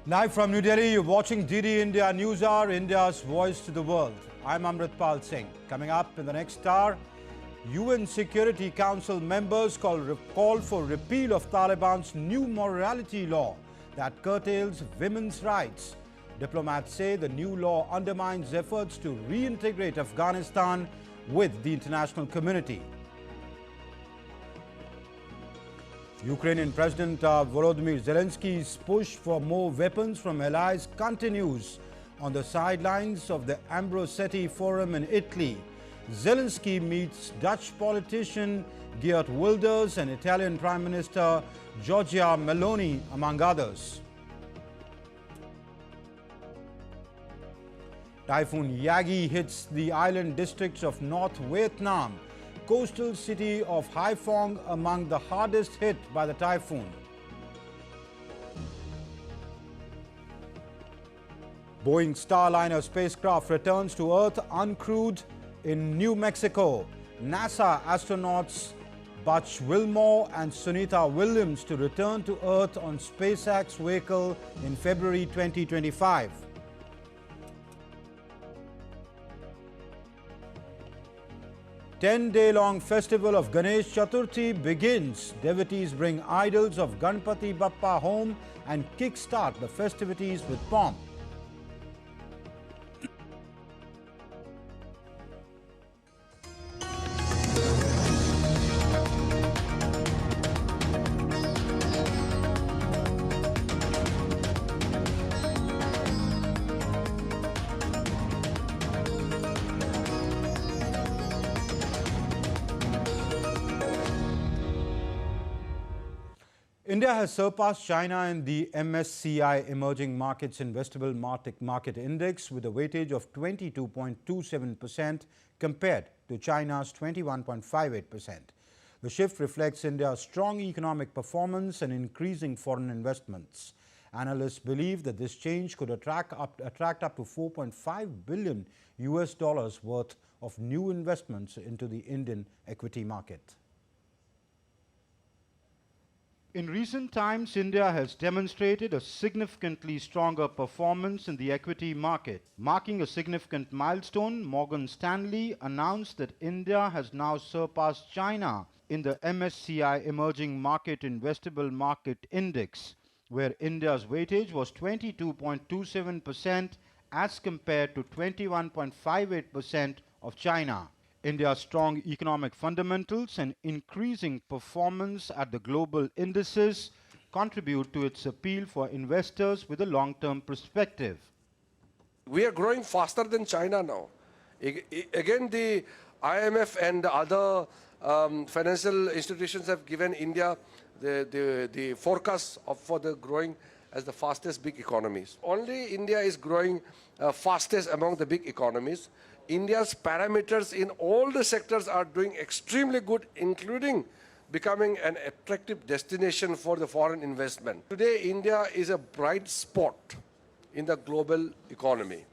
Live from New Delhi, you're watching DD India Newshour, India's voice to the world. I'm Amritpal Singh. Coming up in the next hour, UN Security Council members call for repeal of Taliban's new morality law that curtails women's rights. Diplomats say the new law undermines efforts to reintegrate Afghanistan with the international community. Ukrainian President Volodymyr Zelensky's push for more weapons from allies continues on the sidelines of the Ambrosetti Forum in Italy. Zelensky meets Dutch politician Geert Wilders and Italian Prime Minister Giorgia Meloni, among others. Typhoon Yagi hits the island districts of North Vietnam. Coastal city of Haiphong among the hardest hit by the typhoon. Boeing Starliner spacecraft returns to Earth uncrewed in New Mexico. NASA astronauts Butch, Wilmore and Sunita Williams to return to Earth on SpaceX vehicle in February 2025. Ten-day-long festival of Ganesh Chaturthi begins. Devotees bring idols of Ganpati Bappa home and kick-start the festivities with pomp. India has surpassed China in the MSCI Emerging Markets Investable Market Index with a weightage of 22.27% compared to China's 21.58%. The shift reflects India's strong economic performance and increasing foreign investments. Analysts believe that this change could attract up to $4.5 billion worth of new investments into the Indian equity market. In recent times, India has demonstrated a significantly stronger performance in the equity market. Marking a significant milestone, Morgan Stanley announced that India has now surpassed China in the MSCI Emerging Market Investable Market Index, where India's weightage was 22.27% as compared to 21.58% of China. India's strong economic fundamentals and increasing performance at the global indices contribute to its appeal for investors with a long-term perspective. We are growing faster than China now. Again, the IMF and other financial institutions have given India the forecast for the growing as the fastest big economies. Only India is growing fastest among the big economies. India's parameters in all the sectors are doing extremely good, including becoming an attractive destination for the foreign investment. Today, India is a bright spot in the global economy,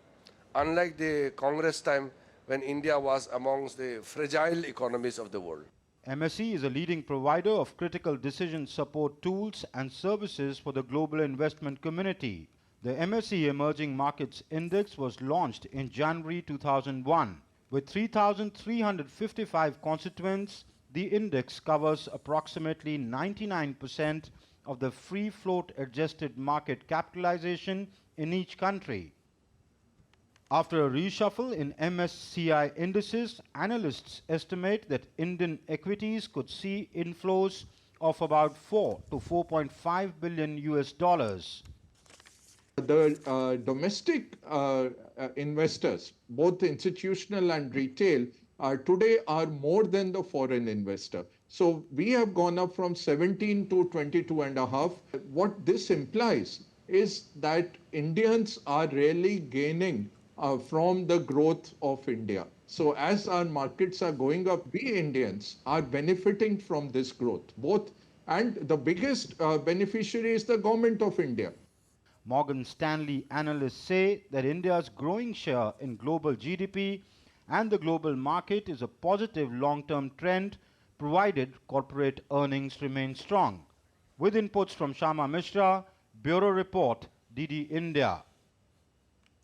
unlike the Congress time when India was amongst the fragile economies of the world. MSCI is a leading provider of critical decision support tools and services for the global investment community. The MSCI Emerging Markets Index was launched in January 2001. With 3,355 constituents, the index covers approximately 99% of the free float adjusted market capitalization in each country. After a reshuffle in MSCI indices, analysts estimate that Indian equities could see inflows of about 4 to 4.5 billion US. The domestic investors, both institutional and retail, today are more than the foreign investor. So we have gone up from 17 to 22.5. What this implies is that Indians are really gaining from the growth of India. So as our markets are going up, we Indians are benefiting from this growth, and the biggest beneficiary is the government of India. Morgan Stanley analysts say that India's growing share in global GDP and the global market is a positive long-term trend, provided corporate earnings remain strong. With inputs from Shama Mishra, Bureau Report, DD India.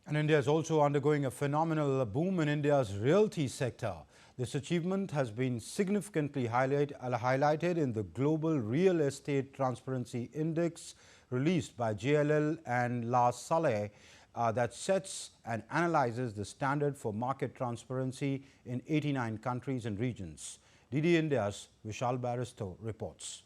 And India is also undergoing a phenomenal boom in India's realty sector. This achievement has been significantly highlighted in the Global Real Estate Transparency Index released by JLL and La Salle that sets and analyzes the standard for market transparency in 89 countries and regions. DD India's Vishal Baristo reports.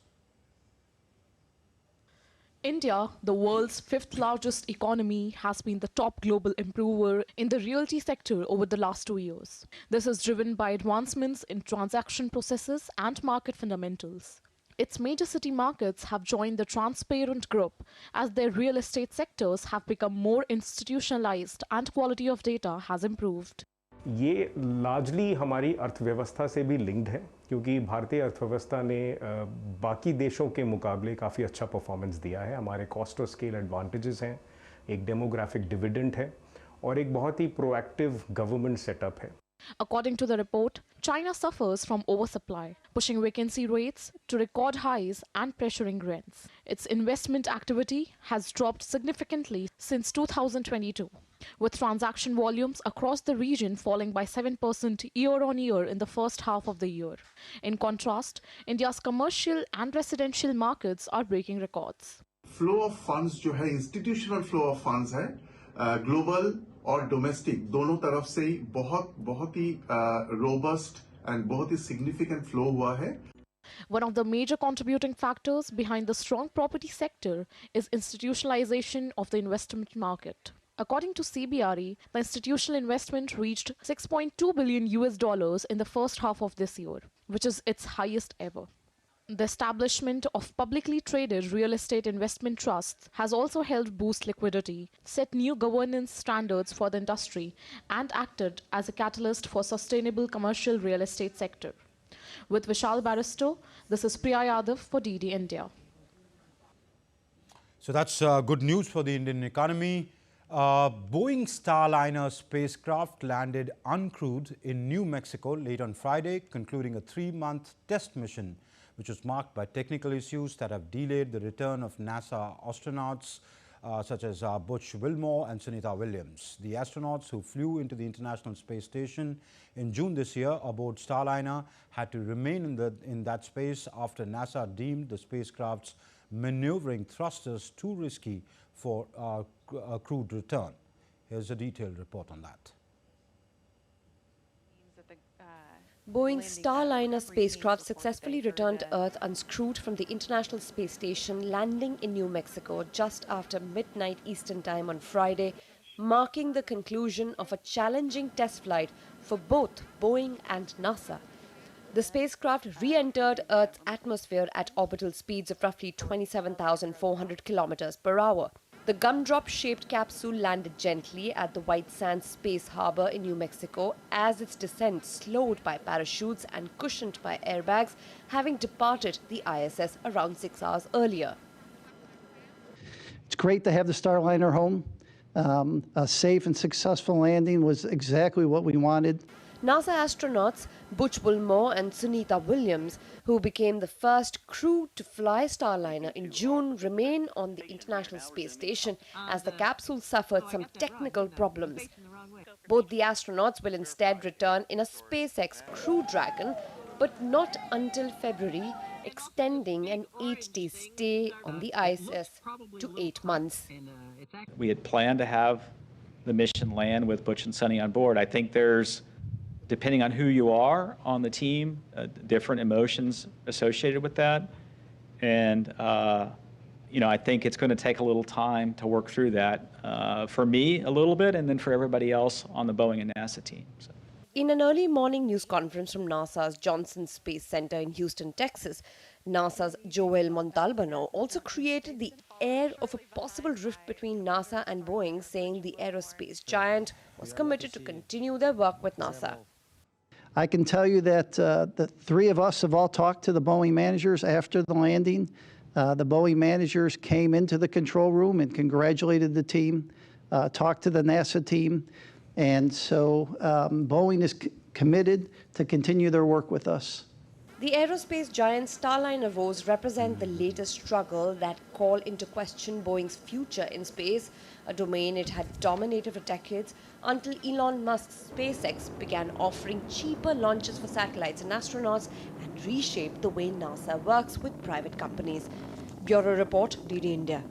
India, the world's fifth largest economy, has been the top global improver in the realty sector over the last 2 years. This is driven by advancements in transaction processes and market fundamentals. Its major city markets have joined the transparent group as their real estate sectors have become more institutionalized and quality of data has improved. ये largely हमारी अर्थव्यवस्था से भी linked है क्योंकि भारतीय अर्थव्यवस्था ने बाकी देशों के मुकाबले काफ़ी अच्छा परफॉर्मेंस दिया है। हमारे कॉस्ट और स्केल एडवांटेजेस हैं, एक डेमोग्राफिक डिविडेंड है और एक बहुत ही प्रोएक्टिव गवर्नमेंट सेटअप है। According to the report, China suffers from oversupply, pushing vacancy rates to record highs and pressuring rents. Its investment activity has dropped significantly since 2022, with transaction volumes across the region falling by 7% year-on-year in the first half of the year. In contrast, India's commercial and residential markets are breaking records. Flow of funds जो है institutional flow of funds है global और domestic दोनों तरफ से बहुत ही robust and बहुत ही significant flow हुआ है. One of the major contributing factors behind the strong property sector is institutionalization of the investment market. According to CBRE, the institutional investment reached $6.2 billion in the first half of this year, which is its highest ever. The establishment of publicly traded real estate investment trusts has also helped boost liquidity, set new governance standards for the industry, and acted as a catalyst for sustainable commercial real estate sector. With Vishal Baristo, this is Priya Yadav for DD India. So that's good news for the Indian economy. Boeing Starliner spacecraft landed uncrewed in New Mexico late on Friday, concluding a 3-month test mission, which was marked by technical issues that have delayed the return of NASA astronauts such as Butch, Wilmore and Sunita Williams. The astronauts who flew into the International Space Station in June this year aboard Starliner had to remain in that space after NASA deemed the spacecraft's maneuvering thrusters too risky for a crewed return. Here's a detailed report on that. Boeing Starliner spacecraft successfully returned to Earth unscrewed from the International Space Station, landing in New Mexico just after midnight Eastern Time on Friday, marking the conclusion of a challenging test flight for both Boeing and NASA. The spacecraft re-entered Earth's atmosphere at orbital speeds of roughly 27,400 kilometers per hour. The gumdrop-shaped capsule landed gently at the White Sands Space Harbor in New Mexico as its descent slowed by parachutes and cushioned by airbags, having departed the ISS around 6 hours earlier. It's great to have the Starliner home. A safe and successful landing was exactly what we wanted. NASA astronauts Butch Wilmore and Sunita Williams, who became the first crew to fly Starliner in June, remain on the International Space Station as the capsule suffered some technical problems. Both the astronauts will instead return in a SpaceX Crew Dragon, but not until February, extending an 8-day stay on the ISS to 8 months. We had planned to have the mission land with Butch and Sunny on board. I think there's, depending on who you are on the team, different emotions associated with that. And, I think it's going to take a little time to work through that. For me, a little bit, and then for everybody else on the Boeing and NASA team. So. In an early morning news conference from NASA's Johnson Space Center in Houston, Texas, NASA's Joel Montalbano also created the air of a possible rift between NASA and Boeing, saying the aerospace giant was committed to continue their work with NASA. I can tell you that the three of us have all talked to the Boeing managers after the landing. The Boeing managers came into the control room and congratulated the team, talked to the NASA team. And so Boeing is committed to continue their work with us. The aerospace giant Starliner woes represent the latest struggle that call into question Boeing's future in space, a domain it had dominated for decades until Elon Musk's SpaceX began offering cheaper launches for satellites and astronauts and reshaped the way NASA works with private companies. Bureau Report, DD India.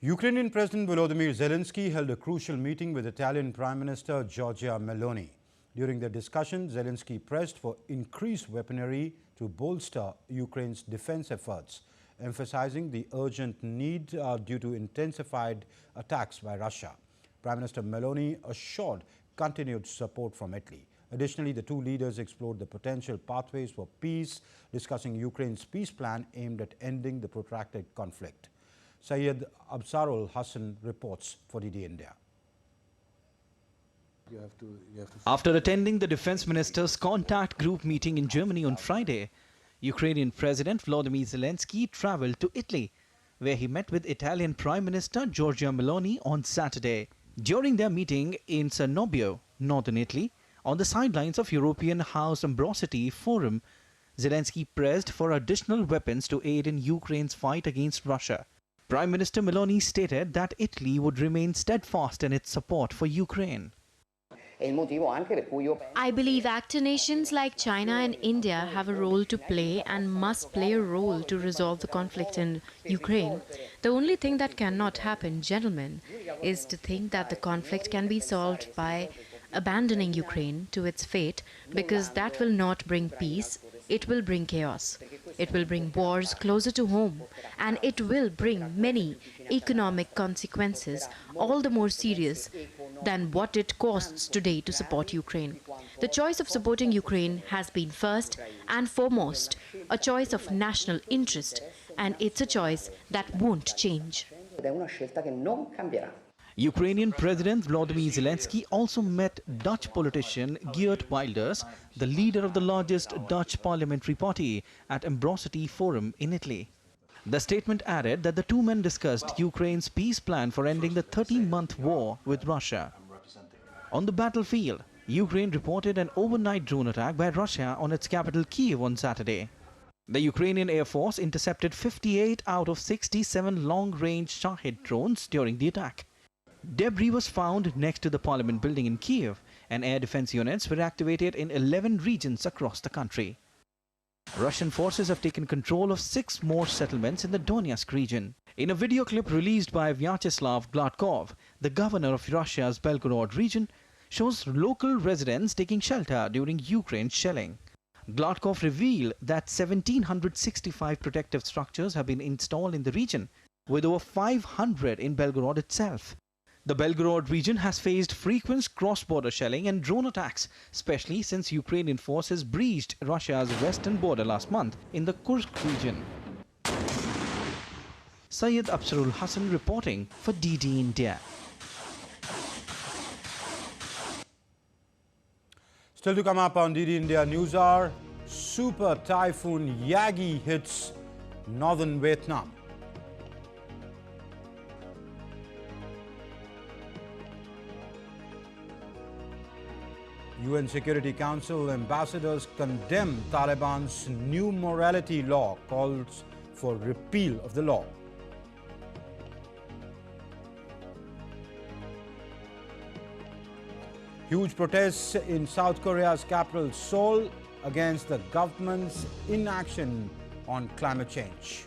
Ukrainian President Volodymyr Zelensky held a crucial meeting with Italian Prime Minister Giorgia Meloni. During the discussion, Zelensky pressed for increased weaponry to bolster Ukraine's defense efforts, emphasizing the urgent need due to intensified attacks by Russia. Prime Minister Meloni assured continued support from Italy. Additionally, the two leaders explored the potential pathways for peace, discussing Ukraine's peace plan aimed at ending the protracted conflict. Syed Absarul Hassan reports for DD India. After attending the Defense Ministers' Contact Group meeting in Germany on Friday, Ukrainian President Vladimir Zinski travelled to Italy, where he met with Italian Prime Minister Giorgia Meloni on Saturday. During their meeting in Cernobbio, northern Italy, on the sidelines of European House Ambrossity Forum, Zelensky pressed for additional weapons to aid in Ukraine's fight against Russia. Prime Minister Meloni stated that Italy would remain steadfast in its support for Ukraine. I believe actor nations like China and India have a role to play and must play a role to resolve the conflict in Ukraine. The only thing that cannot happen, gentlemen, is to think that the conflict can be solved by abandoning Ukraine to its fate, because that will not bring peace. It will bring chaos. It will bring wars closer to home, and it will bring many economic consequences, all the more serious than what it costs today to support Ukraine. The choice of supporting Ukraine has been first and foremost a choice of national interest, and it's a choice that won't change. Ukrainian President Volodymyr Zelensky also met Dutch politician Geert Wilders, the leader of the largest Dutch parliamentary party, at Ambrossity Forum in Italy. The statement added that the two men discussed Ukraine's peace plan for ending the 13-month war with Russia. On the battlefield, Ukraine reported an overnight drone attack by Russia on its capital Kyiv on Saturday. The Ukrainian Air Force intercepted 58 out of 67 long-range Shahid drones during the attack. Debris was found next to the parliament building in Kyiv, and air defense units were activated in 11 regions across the country. Russian forces have taken control of 6 more settlements in the Donetsk region. In a video clip released by Vyacheslav Gladkov, the governor of Russia's Belgorod region, shows local residents taking shelter during Ukraine's shelling. Gladkov revealed that 1,765 protective structures have been installed in the region, with over 500 in Belgorod itself. The Belgorod region has faced frequent cross-border shelling and drone attacks, especially since Ukrainian forces breached Russia's western border last month in the Kursk region. Syed Absarul Hassan reporting for DD India. Still to come up on DD India Newshour, Super Typhoon Yagi hits northern Vietnam. UN Security Council ambassadors condemn Taliban's new morality law, calls for repeal of the law. Huge protests in South Korea's capital Seoul against the government's inaction on climate change.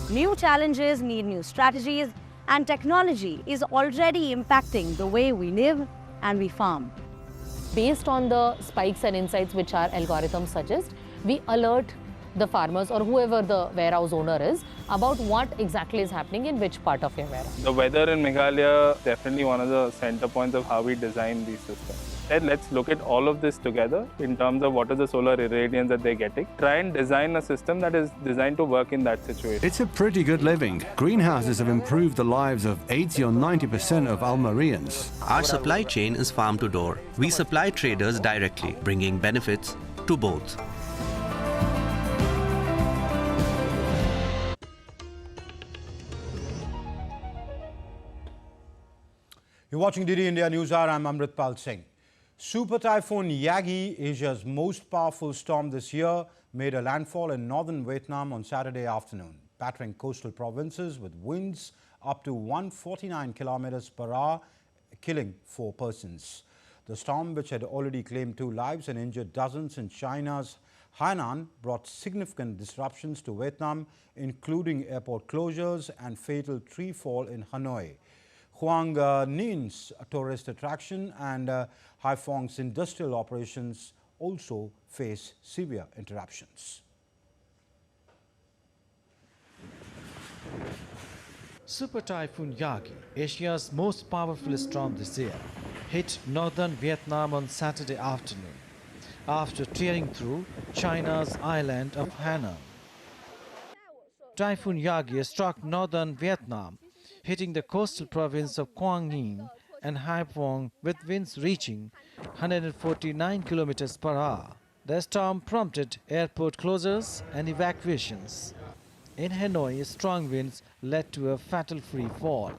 New challenges need new strategies, and technology is already impacting the way we live and we farm. Based on the spikes and insights which our algorithms suggest, we alert the farmers or whoever the warehouse owner is about what exactly is happening in which part of your warehouse. The weather in Meghalaya is definitely one of the center points of how we design these systems. And let's look at all of this together in terms of what are the solar irradiance that they're getting. Try and design a system that is designed to work in that situation. It's a pretty good living. Greenhouses have improved the lives of 80 or 90% of Almerians. Our supply chain is farm to door. We supply traders directly, bringing benefits to both. You're watching DD India Newshour. I'm Amritpal Singh. Super Typhoon Yagi, Asia's most powerful storm this year, made a landfall in northern Vietnam on Saturday afternoon, battering coastal provinces with winds up to 149 kilometers per hour, killing 4 persons. The storm, which had already claimed 2 lives and injured dozens in China's Hainan, brought significant disruptions to Vietnam, including airport closures and fatal tree fall in Hanoi. Quang Ninh tourist attraction and Haiphong's industrial operations also face severe interruptions. Super Typhoon Yagi, Asia's most powerful storm this year, hit northern Vietnam on Saturday afternoon after tearing through China's island of Hainan. Typhoon Yagi struck northern Vietnam, hitting the coastal province of Quang Ninh and Haiphong with winds reaching 149 kilometers per hour. The storm prompted airport closures and evacuations. In Hanoi, strong winds led to a fatal free fall.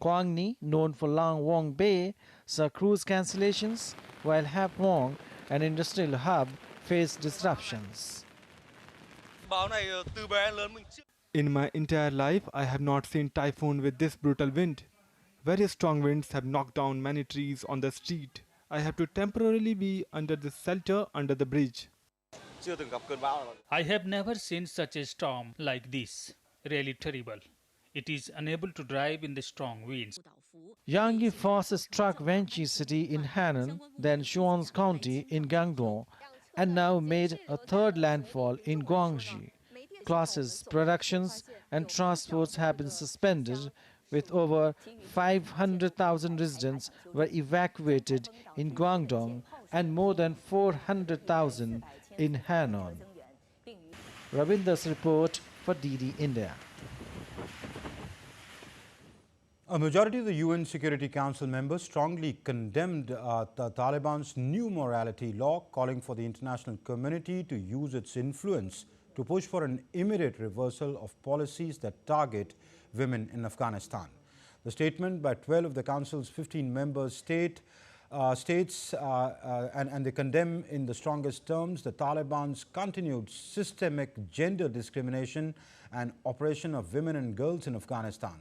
Quang Ninh, known for Lang Wong Bay, saw cruise cancellations, while Haiphong, an industrial hub, faced disruptions. In my entire life, I have not seen typhoon with this brutal wind. Very strong winds have knocked down many trees on the street. I have to temporarily be under the shelter under the bridge. I have never seen such a storm like this. Really terrible. It is unable to drive in the strong winds. Yagi first struck Wenchi city in Hainan, then Xuans County in Guangdong, and now made a third landfall in Guangxi. Classes, productions and transports have been suspended, with over 500,000 residents were evacuated in Guangdong and more than 400,000 in Hainan. Ravinder's report for DD India. A majority of the UN Security Council members strongly condemned the Taliban's new morality law, calling for the international community to use its influence to push for an immediate reversal of policies that target women in Afghanistan. The statement by 12 of the Council's 15 member states and they condemn in the strongest terms the Taliban's continued systemic gender discrimination and oppression of women and girls in Afghanistan.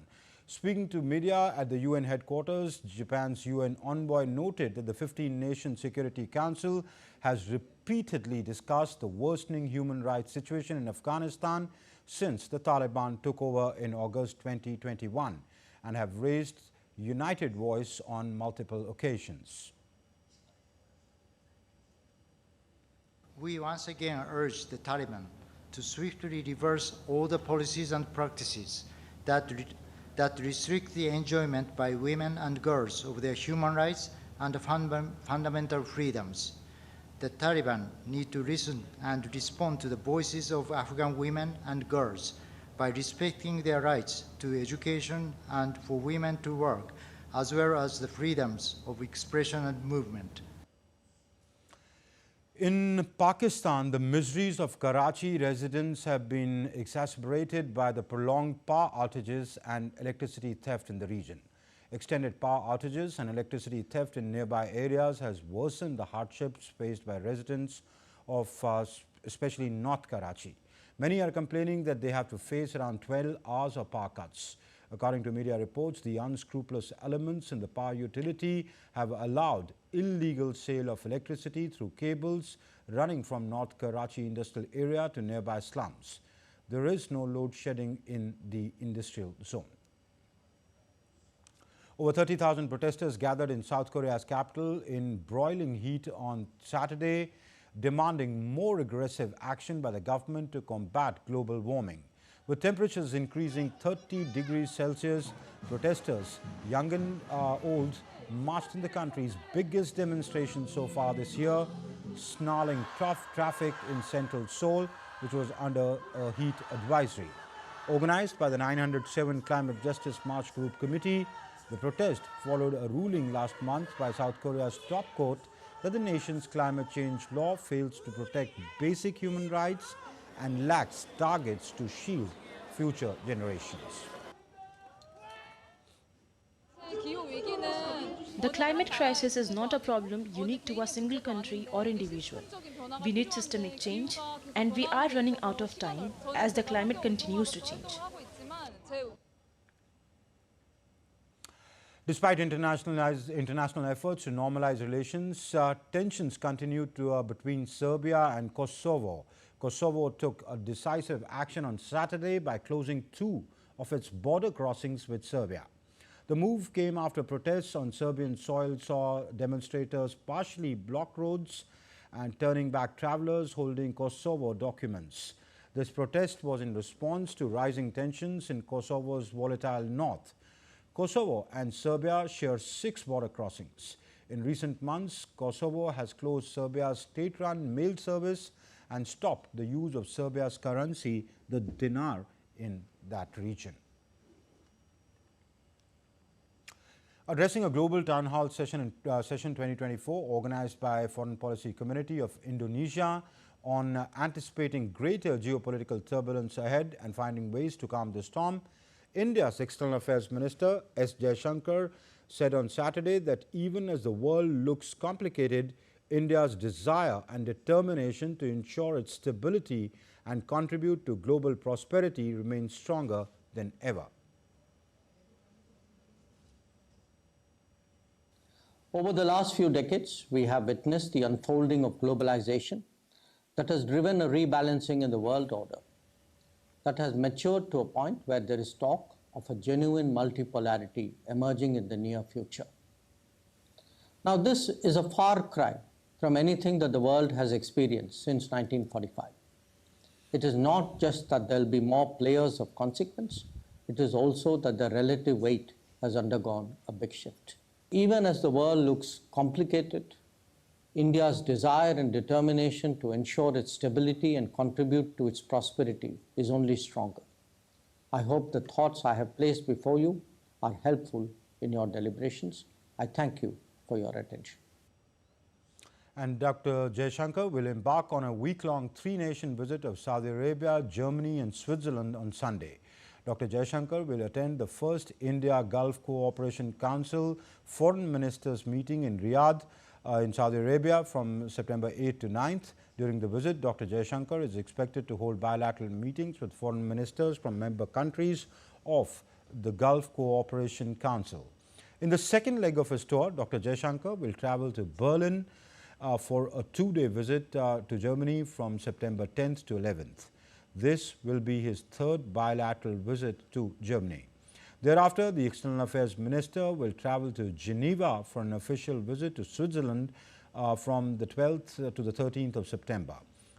Speaking to media at the UN headquarters, Japan's UN envoy noted that the 15-nation Security Council has repeatedly discussed the worsening human rights situation in Afghanistan since the Taliban took over in August 2021 and have raised united voice on multiple occasions. We once again urge the Taliban to swiftly reverse all the policies and practices that restrict the enjoyment by women and girls of their human rights and fundamental freedoms. The Taliban need to listen and respond to the voices of Afghan women and girls by respecting their rights to education and for women to work, as well as the freedoms of expression and movement. In Pakistan, the miseries of Karachi residents have been exacerbated by the prolonged power outages and electricity theft in the region. Extended power outages and electricity theft in nearby areas has worsened the hardships faced by residents of especially North Karachi. Many are complaining that they have to face around 12 hours of power cuts. According to media reports, the unscrupulous elements in the power utility have allowed illegal sale of electricity through cables running from North Karachi industrial area to nearby slums. There is no load shedding in the industrial zone. Over 30,000 protesters gathered in South Korea's capital in broiling heat on Saturday, demanding more aggressive action by the government to combat global warming. With temperatures increasing 30 degrees Celsius, protesters, young and old, marched in the country's biggest demonstration so far this year, snarling tough traffic in central Seoul, which was under a heat advisory. Organized by the 907 Climate Justice March Group Committee, the protest followed a ruling last month by South Korea's top court that the nation's climate change law fails to protect basic human rights and lacks targets to shield future generations. The climate crisis is not a problem unique to a single country or individual. We need systemic change, and we are running out of time as the climate continues to change. Despite international efforts to normalize relations, tensions continue between Serbia and Kosovo. Kosovo took a decisive action on Saturday by closing 2 of its border crossings with Serbia. The move came after protests on Serbian soil saw demonstrators partially block roads and turning back travelers holding Kosovo documents. This protest was in response to rising tensions in Kosovo's volatile north. Kosovo and Serbia share 6 border crossings. In recent months, Kosovo has closed Serbia's state-run mail service and stopped the use of Serbia's currency, the dinar, in that region. Addressing a global town hall session 2024 organized by Foreign Policy Committee of Indonesia on anticipating greater geopolitical turbulence ahead and finding ways to calm the storm, India's External Affairs Minister S. Jaishankar said on Saturday that even as the world looks complicated, India's desire and determination to ensure its stability and contribute to global prosperity remains stronger than ever. Over the last few decades, we have witnessed the unfolding of globalization that has driven a rebalancing in the world order, that has matured to a point where there is talk of a genuine multipolarity emerging in the near future. Now, this is a far cry from anything that the world has experienced since 1945. It is not just that there will be more players of consequence, it is also that the relative weight has undergone a big shift. Even as the world looks complicated, India's desire and determination to ensure its stability and contribute to its prosperity is only stronger. I hope the thoughts I have placed before you are helpful in your deliberations. I thank you for your attention. And Dr. Jaishankar will embark on a week-long 3-nation visit of Saudi Arabia, Germany and Switzerland on Sunday. Dr. Jaishankar will attend the first India-Gulf Cooperation Council Foreign Ministers meeting in Riyadh in Saudi Arabia from September 8th to 9th. During the visit, Dr. Jaishankar is expected to hold bilateral meetings with foreign ministers from member countries of the Gulf Cooperation Council. In the second leg of his tour, Dr. Jaishankar will travel to Berlin for a 2-day visit to Germany from September 10th to 11th. This will be his 3rd bilateral visit to Germany. Thereafter, the External Affairs Minister will travel to Geneva for an official visit to Switzerland from the 12th to the 13th of September.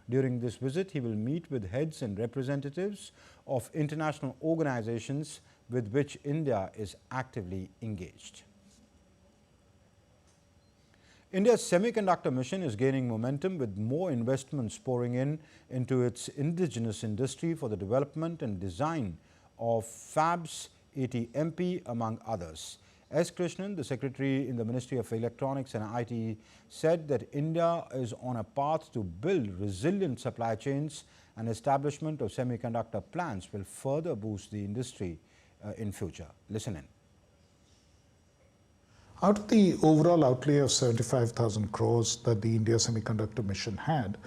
During this visit, he will meet with heads and representatives of international organizations with which India is actively engaged. India's Semiconductor Mission is gaining momentum with more investments pouring into its indigenous industry for the development and design of fabs, ATMP, among others. S. Krishnan, the Secretary in the Ministry of Electronics and IT, said that India is on a path to build resilient supply chains and establishment of semiconductor plants will further boost the industry in future. Listen in. Out of the overall outlay of 75,000 crores that the India Semiconductor Mission had,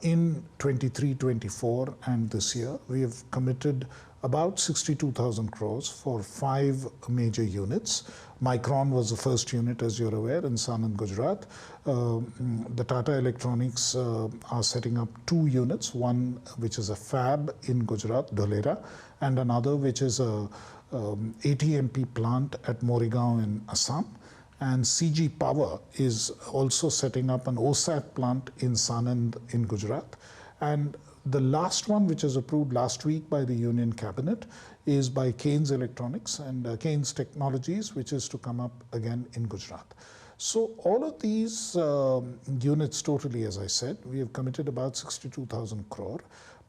in 23-24 and this year, we have committed about 62,000 crores for 5 major units. Micron was the first unit, as you're aware, in Sanand, Gujarat. The Tata Electronics are setting up 2 units, one which is a fab in Gujarat, Dholera, and another which is a ATMP plant at Morigaon in Assam. And CG Power is also setting up an OSAT plant in Sanand in Gujarat. And the last one, which was approved last week by the Union Cabinet, is by Keynes Electronics and Keynes Technologies, which is to come up again in Gujarat. So all of these units totally, as I said, we have committed about 62,000 crore.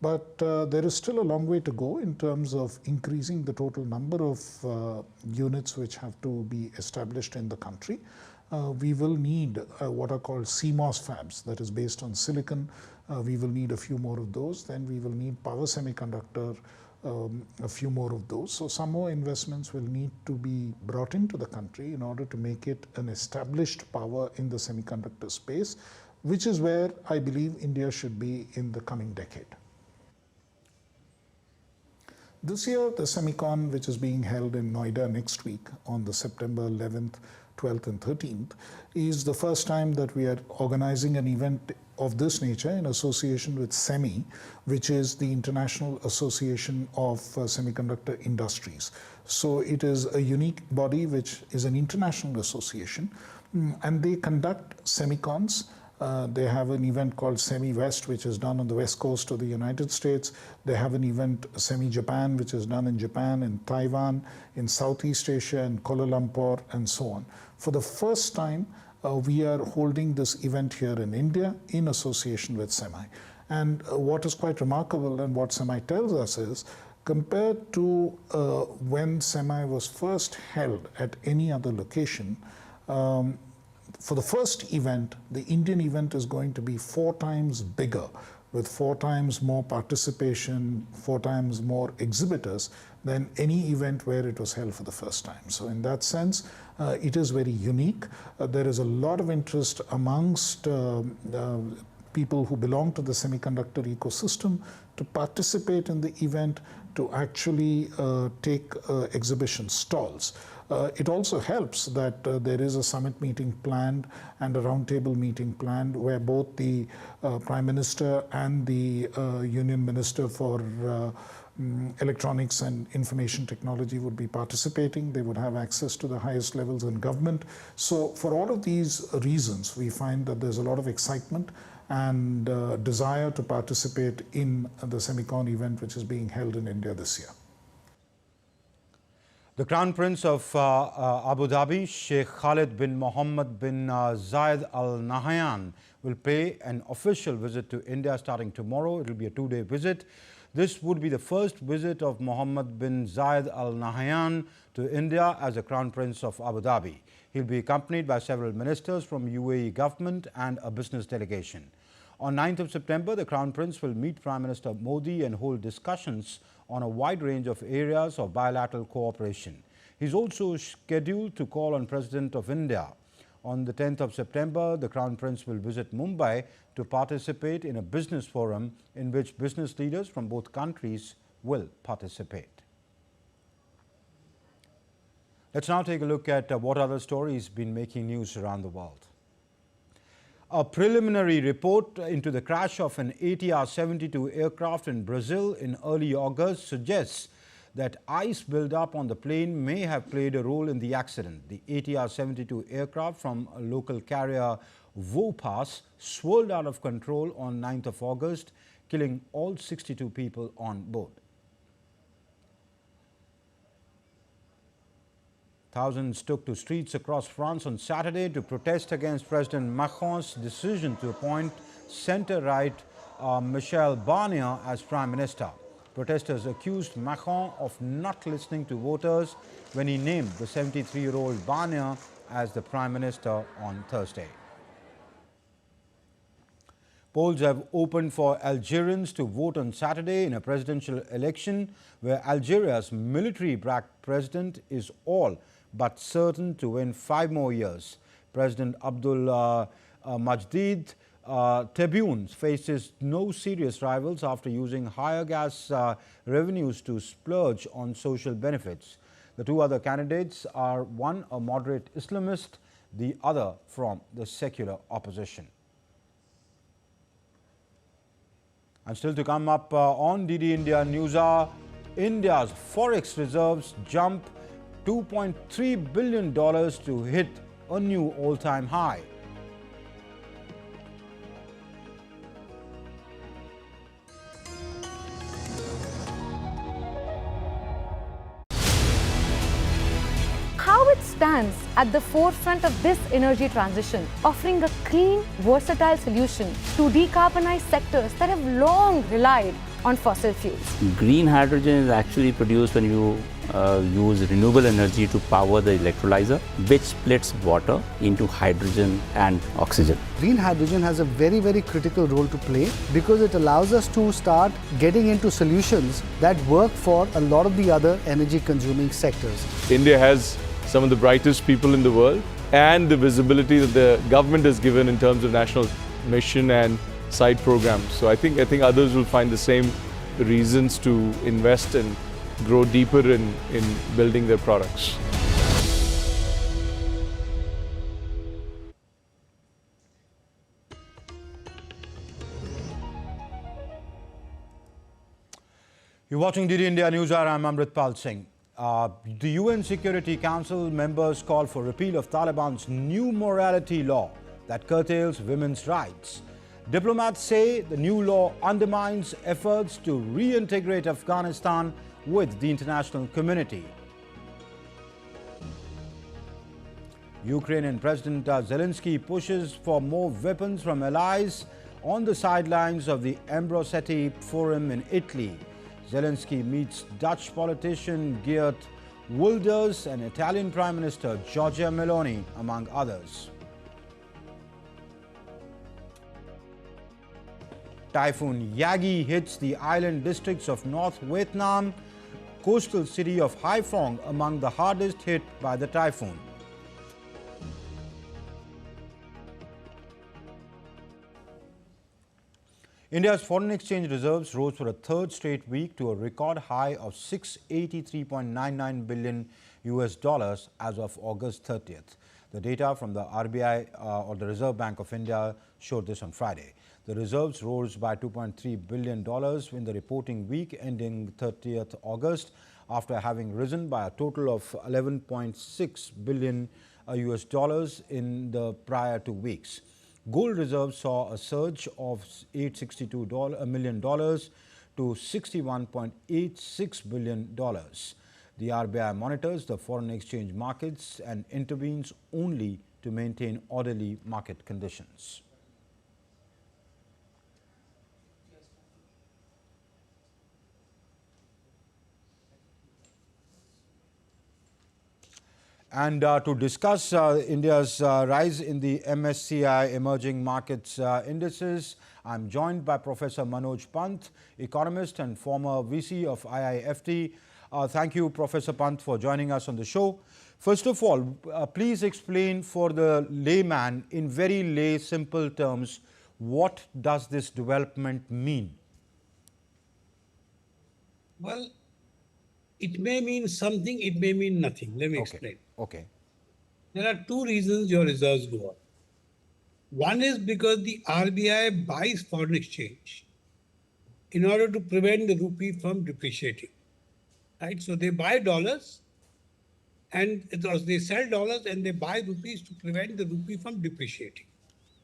But there is still a long way to go in terms of increasing the total number of units which have to be established in the country. We will need what are called CMOS fabs, that is based on silicon. We will need a few more of those. Then we will need power semiconductor a few more of those. So some more investments will need to be brought into the country in order to make it an established power in the semiconductor space, which is where I believe India should be in the coming decade. This year, the Semicon, which is being held in Noida next week on the September 11th, 12th and 13th, is the first time that we are organizing an event of this nature in association with SEMI, which is the International Association of Semiconductor Industries. So it is a unique body which is an international association, and they conduct Semicons. They have an event called Semi West, which is done on the west coast of the United States. They have an event, Semi Japan, which is done in Japan, in Taiwan, in Southeast Asia, in Kuala Lumpur, and so on. For the first time, we are holding this event here in India in association with SEMI. And what is quite remarkable and what SEMI tells us is, compared to when SEMI was first held at any other location, for the first event, the Indian event is going to be 4 times bigger, with 4 times more participation, 4 times more exhibitors than any event where it was held for the first time. So in that sense, it is very unique. There is a lot of interest amongst people who belong to the semiconductor ecosystem to participate in the event, to actually take exhibition stalls. It also helps that there is a summit meeting planned and a roundtable meeting planned where both the Prime Minister and the Union Minister for Electronics and Information Technology would be participating. They would have access to the highest levels in government. So for all of these reasons, we find that there's a lot of excitement and desire to participate in the Semicon event, which is being held in India this year. The Crown Prince of Abu Dhabi, Sheikh Khalid bin Mohammed bin Zayed Al Nahyan, will pay an official visit to India starting tomorrow. It will be a 2-day visit. This would be the first visit of Mohammed bin Zayed Al Nahyan to India as the Crown Prince of Abu Dhabi. He'll be accompanied by several ministers from UAE government and a business delegation. On 9th of September, the Crown Prince will meet Prime Minister Modi and hold discussions on a wide range of areas of bilateral cooperation. He's also scheduled to call on President of India. On the 10th of September, the Crown Prince will visit Mumbai to participate in a business forum in which business leaders from both countries will participate. Let's now take a look at what other stories have been making news around the world. A preliminary report into the crash of an ATR-72 aircraft in Brazil in early August suggests that ice buildup on the plane may have played a role in the accident. The ATR-72 aircraft from a local carrier Vopas swirled out of control on 9th of August, killing all 62 people on board. Thousands took to streets across France on Saturday to protest against President Macron's decision to appoint centre-right Michel Barnier as Prime Minister. Protesters accused Macron of not listening to voters when he named the 73-year-old Barnier as the Prime Minister on Thursday. Polls have opened for Algerians to vote on Saturday in a presidential election where Algeria's military-backed president is all but certain to win 5 more years. President Abdul Majid Tebboune faces no serious rivals after using higher gas revenues to splurge on social benefits. The 2 other candidates are one a moderate Islamist, the other from the secular opposition. And still to come up on DD India Newshour, India's forex reserves jump $2.3 billion to hit a new all-time high. How it stands at the forefront of this energy transition, offering a clean, versatile solution to decarbonize sectors that have long relied on fossil fuels. Green hydrogen is actually produced when you use renewable energy to power the electrolyzer, which splits water into hydrogen and oxygen. Green hydrogen has a very, very critical role to play because it allows us to start getting into solutions that work for a lot of the other energy consuming sectors. India has some of the brightest people in the world and the visibility that the government has given in terms of national mission and side programs. So I think others will find the same reasons to invest and grow deeper in building their products. You're watching DD India Newshour. I'm Amritpal Singh. The UN Security Council members call for repeal of Taliban's new morality law that curtails women's rights. Diplomats say the new law undermines efforts to reintegrate Afghanistan with the international community. Ukrainian President Zelensky pushes for more weapons from allies on the sidelines of the Ambrosetti Forum in Italy. Zelensky meets Dutch politician Geert Wilders and Italian Prime Minister Giorgia Meloni, among others. Typhoon Yagi hits the island districts of North Vietnam, coastal city of Haiphong among the hardest hit by the typhoon. India's foreign exchange reserves rose for a third straight week to a record high of $683.99 billion as of August 30th. The data from the RBI or the Reserve Bank of India showed this on Friday. The reserves rose by $2.3 billion in the reporting week ending 30th August after having risen by a total of $11.6 billion in the prior 2 weeks. Gold reserves saw a surge of $862 million to $61.86 billion. The RBI monitors the foreign exchange markets and intervenes only to maintain orderly market conditions. And to discuss India's rise in the MSCI emerging markets indices, I'm joined by Professor Manoj Pant, economist and former VC of IIFT. Thank you, Professor Pant, for joining us on the show. First of all, please explain for the layman in very simple terms, what does this development mean? Well, it may mean something, it may mean nothing. Let me explain. Okay. There are two reasons your reserves go up. One is because the RBI buys foreign exchange in order to prevent the rupee from depreciating. Right? So they buy dollars and they sell dollars and they buy rupees to prevent the rupee from depreciating.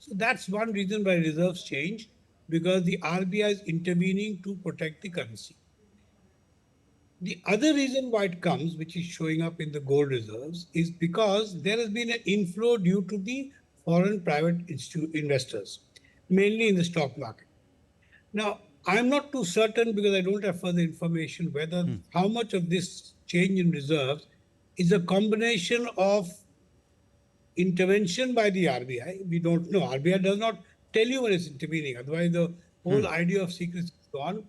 So that's one reason why reserves change, because the RBI is intervening to protect the currency. The other reason why it comes, which is showing up in the gold reserves, is because there has been an inflow due to the foreign private investors, mainly in the stock market. Now, I'm not too certain, because I don't have further information, whether how much of this change in reserves is a combination of intervention by the RBI. We don't know. RBI does not tell you when it's intervening. Otherwise, the whole idea of secrecy is gone.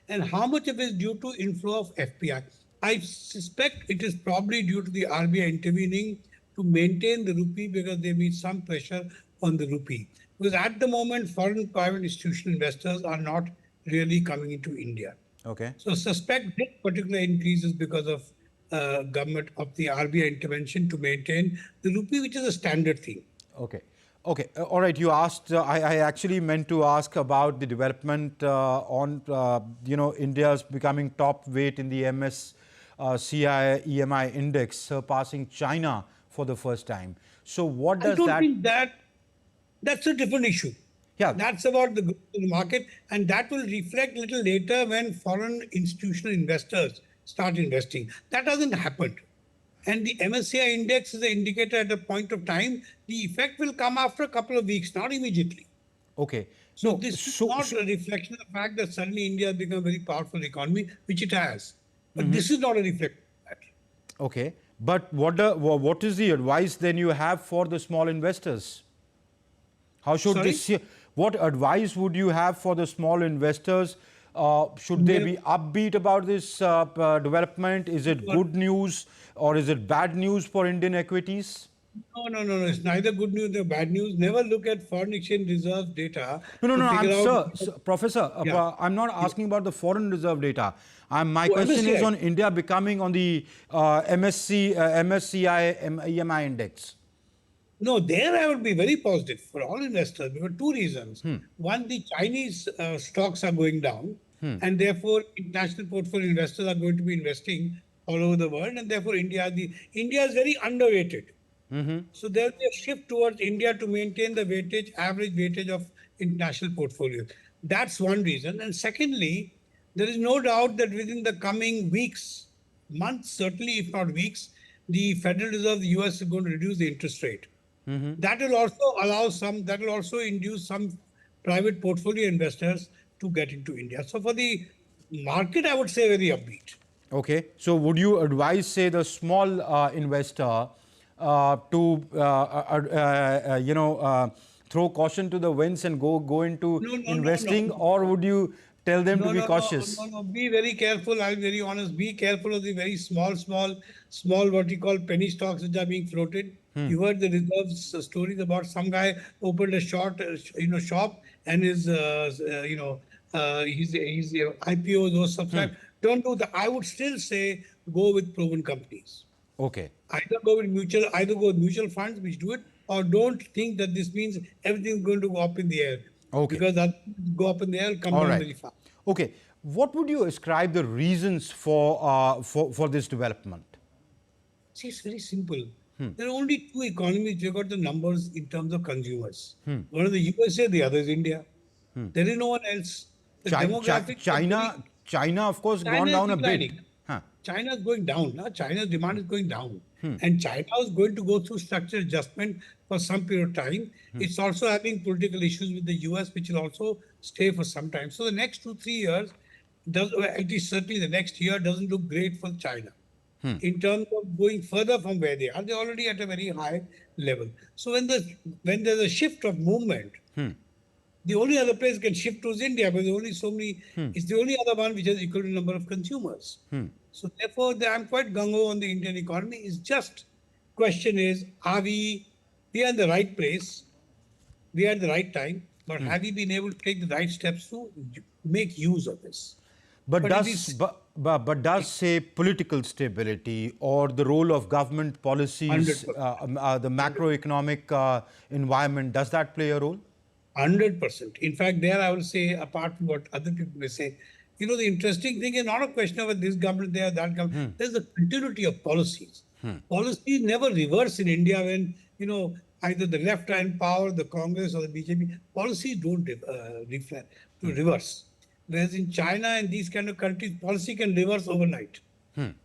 And how much of it is due to inflow of FPI? I suspect it is probably due to the RBI intervening to maintain the rupee, because they meet some pressure on the rupee. Because at the moment, foreign private institutional investors are not really coming into India. Okay. So suspect this particular increase is because of government of the RBI intervention to maintain the rupee, which is a standard thing. Okay. Okay. All right. You asked, I actually meant to ask about the development on, India's becoming top weight in the MSCI EMI index, surpassing China for the first time. So what does that... I don't think that's a different issue. Yeah. That's about the market, and that will reflect a little later when foreign institutional investors start investing. That hasn't happened. And the MSCI index is an indicator at a point of time. The effect will come after a couple of weeks, not immediately. Okay. So this is not a reflection of the fact that suddenly India has become a very powerful economy, which it has. But this is not a reflection of that. Okay, but what is the advice then you have for the small investors? How should this? What advice would you have for the small investors? Should they be upbeat about this development? Is it good news or is it bad news for Indian equities? No. It's neither good news nor bad news. Never look at foreign exchange reserves data. Professor, I'm not asking about the foreign reserve data. My question is on India becoming on the MSCI EMI index. No, there I would be very positive for all investors because two reasons. One, the Chinese stocks are going down, and therefore international portfolio investors are going to be investing all over the world, and therefore India is very underweighted. So there will be a shift towards India to maintain the average weightage of international portfolios. That's one reason. And secondly, there is no doubt that within the coming weeks, months, certainly if not weeks, the Federal Reserve of the US is going to reduce the interest rate. That will also induce some private portfolio investors to get into India. So for the market, I would say very upbeat. Okay. So would you advise, say, the small investor to throw caution to the winds and go into investing, or would you tell them to be cautious? No. Be very careful. I'll be very honest. Be careful of the very small, what you call penny stocks which are being floated. You heard the reserves stories about some guy opened a shop and his IPOs or subscribe. Don't do that. I would still say go with proven companies. Okay. Either go with mutual funds which do it, or don't think that this means everything is going to go up in the air. Okay. Because that go up in the air, come down very fast. Okay. What would you ascribe the reasons for this development? See, it's very simple. There are only two economies which have got the numbers in terms of consumers. One is the USA, the other is India. There is no one else. China, of course, gone down a bit. China is going down. China's demand is going down. And China is going to go through structural adjustment for some period of time. It's also having political issues with the US, which will also stay for some time. So the next 2-3 years, at least certainly the next year, doesn't look great for China. In terms of going further from where they are, they're already at a very high level. So when there's a shift of movement, the only other place can shift to is India, because there's only so many. It's the only other one which has equal number of consumers. So therefore, I'm quite gung-ho on the Indian economy. It's just question is, are we are in the right place, we are at the right time, but have we been able to take the right steps to make use of this? But does say political stability or the role of government policies, the macroeconomic environment, does that play a role? 100%. In fact, there I will say, apart from what other people may say, the interesting thing is not a question of this government there, that government. There's a continuity of policies. Policies never reverse in India when, either the left are in power, the Congress or the BJP. Policies don't reverse. Whereas in China and these kind of countries, policy can reverse overnight.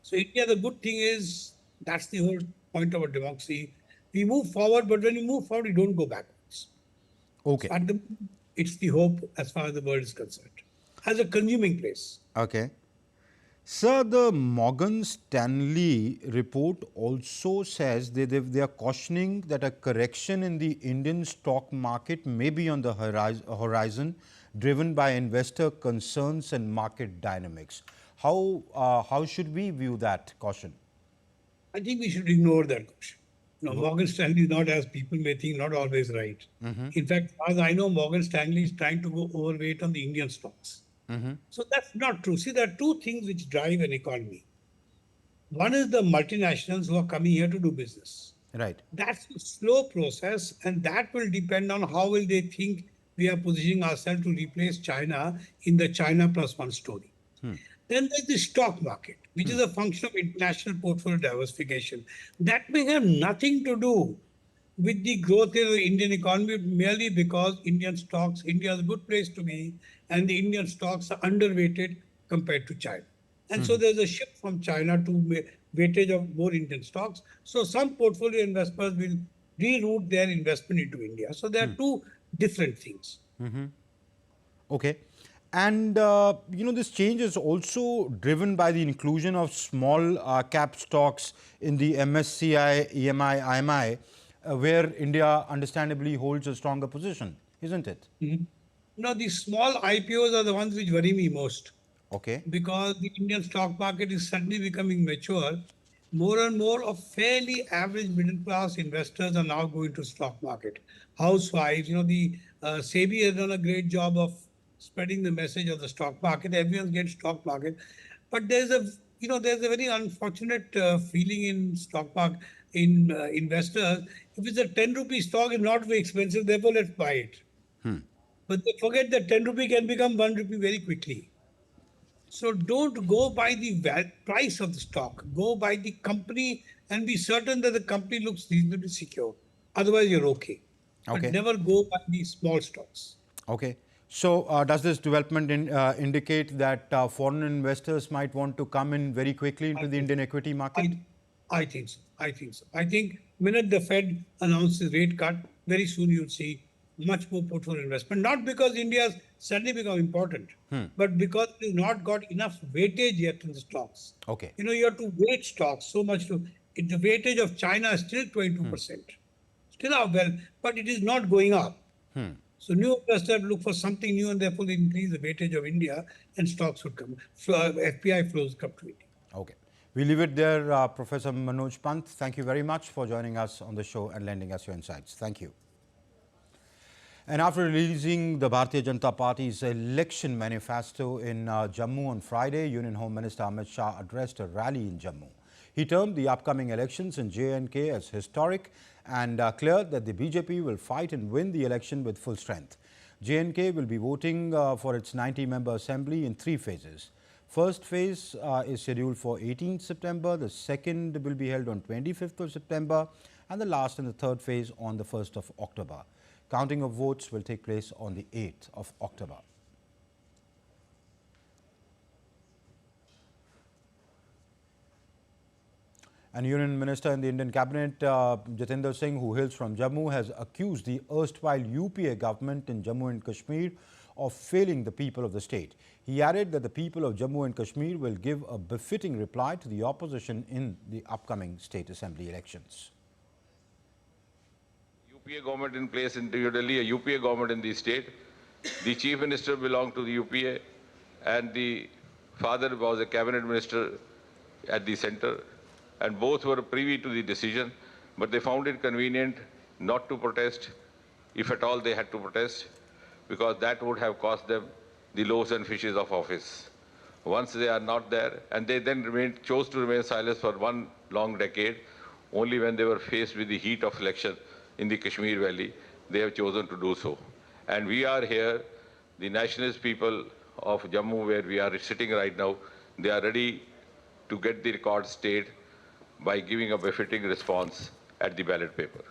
So India, the good thing is, that's the whole point of a democracy. We move forward, but when we move forward, we don't go backwards. Okay. So it's the hope as far as the world is concerned, as a consuming place. Okay. Sir, the Morgan Stanley report also says they are cautioning that a correction in the Indian stock market may be on the horizon, driven by investor concerns and market dynamics. How should we view that caution? I think we should ignore that caution. Morgan Stanley is not, as people may think, not always right. In fact, as I know, Morgan Stanley is trying to go overweight on the Indian stocks. So that's not true. See, there are two things which drive an economy. One is the multinationals who are coming here to do business. Right. That's a slow process, and that will depend on how will they think we are positioning ourselves to replace China in the China plus one story. Then there's the stock market, which is a function of international portfolio diversification. That may have nothing to do with the growth of the Indian economy, merely because India is a good place to be, and the Indian stocks are underweighted compared to China. And so there's a shift from China to weightage of more Indian stocks. So some portfolio investors will reroute their investment into India. So there are two different things. Okay. And, this change is also driven by the inclusion of small cap stocks in the MSCI, EMI, IMI, where India understandably holds a stronger position, isn't it? No, the small IPOs are the ones which worry me most. Okay. Because the Indian stock market is suddenly becoming mature. More and more of fairly average middle class investors are now going to stock market. Housewives, the SEBI has done a great job of spreading the message of the stock market. Everyone gets stock market, but there's a very unfortunate feeling in stock market in investors. If it's a 10 rupee stock, it's not very expensive. Therefore, let's buy it. But they forget that 10 rupee can become 1 rupee very quickly. So don't go by the price of the stock. Go by the company and be certain that the company looks reasonably secure. Otherwise, you're okay. Okay. But never go by the small stocks. Okay. So does this development indicate that foreign investors might want to come in very quickly into the Indian equity market? I think so. I think minute the Fed announces rate cut, very soon you'll see much more portfolio investment. Not because India has suddenly become important, but because it has not got enough weightage yet in the stocks. Okay. You have to weight stocks so much the weightage of China is still 22%. Still up well, but it is not going up. So new investors look for something new and therefore they increase the weightage of India and stocks would come. FPI flows come to India. Okay. We leave it there, Professor Manoj Pant. Thank you very much for joining us on the show and lending us your insights. Thank you. And after releasing the Bharatiya Janata Party's election manifesto in Jammu on Friday, Union Home Minister Ahmed Shah addressed a rally in Jammu. He termed the upcoming elections in J&K as historic and cleared that the BJP will fight and win the election with full strength. J&K will be voting for its 90-member assembly in 3 phases. First phase is scheduled for 18th September, the second will be held on 25th of September, and the last and the third phase on the 1st of October. Counting of votes will take place on the 8th of October. And Union Minister in the Indian Cabinet, Jender Singh, who hails from Jammu, has accused the erstwhile UPA government in Jammu and Kashmir of failing the people of the state. He added that the people of Jammu and Kashmir will give a befitting reply to the opposition in the upcoming state assembly elections. UPA government in place in New Delhi, a UPA government in the state. The chief minister belonged to the UPA and the father was a cabinet minister at the center, and both were privy to the decision, but they found it convenient not to protest, if at all they had to protest, because that would have cost them the loaves and fishes of office. Once they are not there, and they then chose to remain silent for 1 long decade, only when they were faced with the heat of election in the Kashmir Valley, they have chosen to do so. And we are here, the nationalist people of Jammu, where we are sitting right now, they are ready to get the record stayed by giving a befitting response at the ballot paper.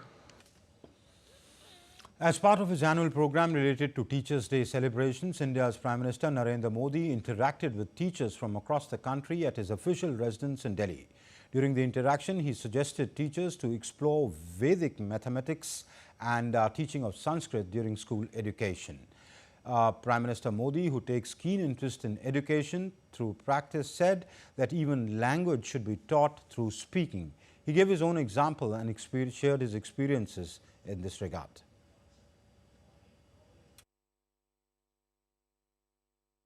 As part of his annual program related to Teachers' Day celebrations, India's Prime Minister Narendra Modi interacted with teachers from across the country at his official residence in Delhi. During the interaction, he suggested teachers to explore Vedic mathematics and teaching of Sanskrit during school education. Prime Minister Modi, who takes keen interest in education through practice, said that even language should be taught through speaking. He gave his own example and shared his experiences in this regard.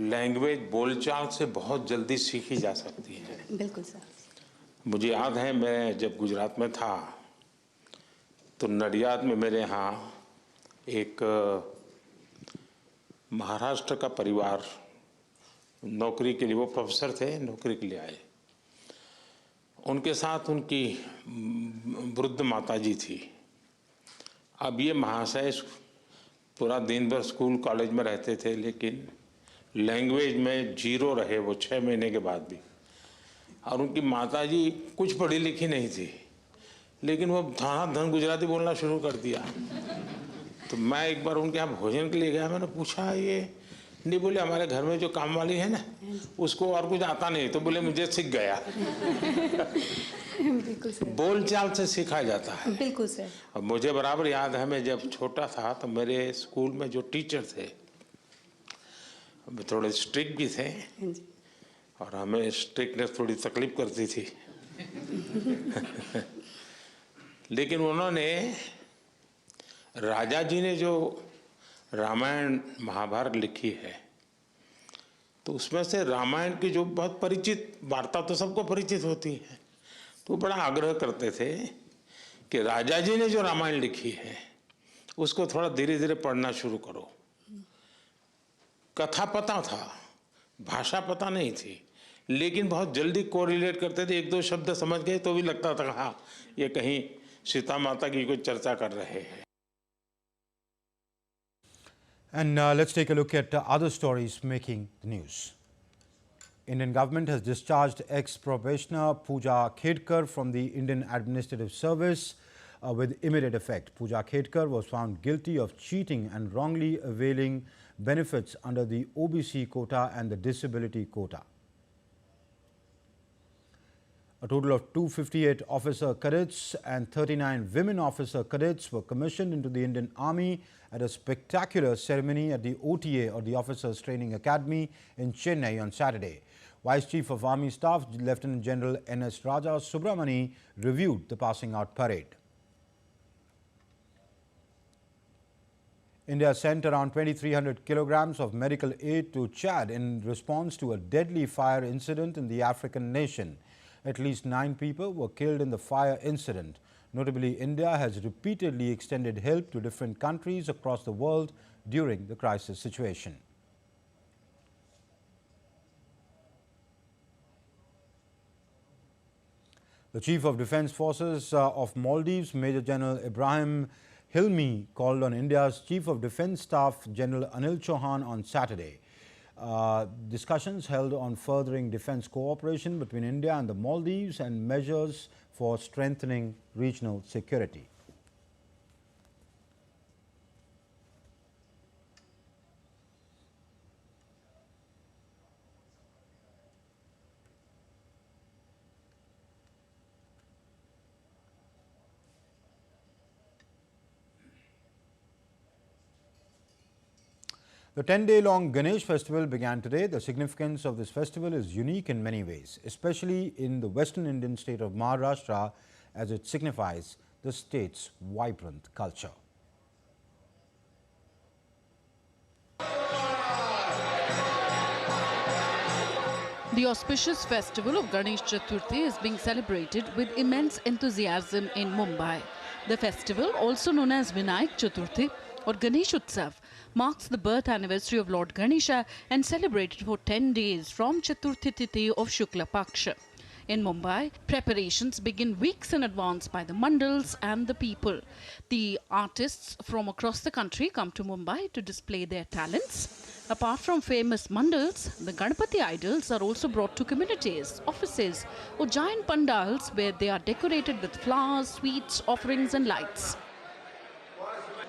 Language बोलचाल से बहुत जल्दी सीखी जा सकती है। बिल्कुल sir. मुझे याद है मैं जब गुजरात में था तो नडियाद में मेरे यहाँ एक महाराष्ट्र का परिवार नौकरी के लिए, वो प्रोफेसर थे, नौकरी के लिए आए। उनके साथ उनकी वृद्ध माताजी थी। अब ये महाशय पूरा दिन भर स्कूल कॉलेज में रहते थे, लेकिन लैंग्वेज में जीरो रहे वो 6 महीने के बाद भी। और उनकी माताजी कुछ पढ़ी लिखी नहीं थी, लेकिन वो धन गुजराती बोलना शुरू कर दिया। तो मैं एक बार उनके यहाँ भोजन के लिए गया, मैंने पूछा ये नहीं, बोले हमारे घर में जो काम वाली है ना उसको और कुछ आता नहीं, तो बोले मुझे सीख गया। बिल्कुल सर। बोलचाल से सीखा जाता है। बिल्कुल सर। और मुझे बराबर याद है, मैं जब छोटा था तो मेरे स्कूल में जो टीचर थे थोड़े स्ट्रिक्ट भी थे और हमें स्ट्रिक्टनेस थोड़ी तकलीफ करती थी लेकिन उन्होंने राजा जी ने जो रामायण महाभारत लिखी है तो उसमें से रामायण की जो बहुत परिचित वार्ता तो सबको परिचित होती है तो बड़ा आग्रह करते थे कि राजा जी ने जो रामायण लिखी है उसको थोड़ा धीरे धीरे पढ़ना शुरू करो। कथा पता था, भाषा पता नहीं थी, लेकिन बहुत जल्दी कोरिलेट करते थे। एक दो शब्द समझ गए तो भी लगता था हाँ ये कहीं सीता माता की कोई चर्चा कर रहे हैं। And let's take a look at other stories making the news. Indian government has discharged ex-probationer Puja Kar from the Indian Administrative Service with immediate effect. Puja Kar was found guilty of cheating and wrongly availing benefits under the OBC quota and the disability quota. A total of 258 officer cadets and 39 women officer cadets were commissioned into the Indian Army at a spectacular ceremony at the OTA, or the Officers Training Academy, in Chennai on Saturday. Vice Chief of Army Staff Lieutenant General N.S. Raja Subramani reviewed the passing out parade. India sent around 2,300 kilograms of medical aid to Chad in response to a deadly fire incident in the African nation. At least 9 people were killed in the fire incident. Notably, India has repeatedly extended help to different countries across the world during the crisis situation. The Chief of Defence Forces of Maldives, Major General Ibrahim Hilmi, called on India's Chief of Defence Staff, General Anil Chauhan, on Saturday. Discussions held on furthering defence cooperation between India and the Maldives and measures for strengthening regional security. The 10-day-long Ganesh Festival began today. The significance of this festival is unique in many ways, especially in the western Indian state of Maharashtra, as it signifies the state's vibrant culture. The auspicious festival of Ganesh Chaturthi is being celebrated with immense enthusiasm in Mumbai. The festival, also known as Vinayak Chaturthi or Ganesh Utsav, marks the birth anniversary of Lord Ganesha and celebrated for 10 days from Chaturthi Tithi of Shukla Paksha. In Mumbai, preparations begin weeks in advance by the mandals and the people. The artists from across the country come to Mumbai to display their talents. Apart from famous mandals, the Ganpati idols are also brought to communities, offices or giant pandals where they are decorated with flowers, sweets, offerings and lights.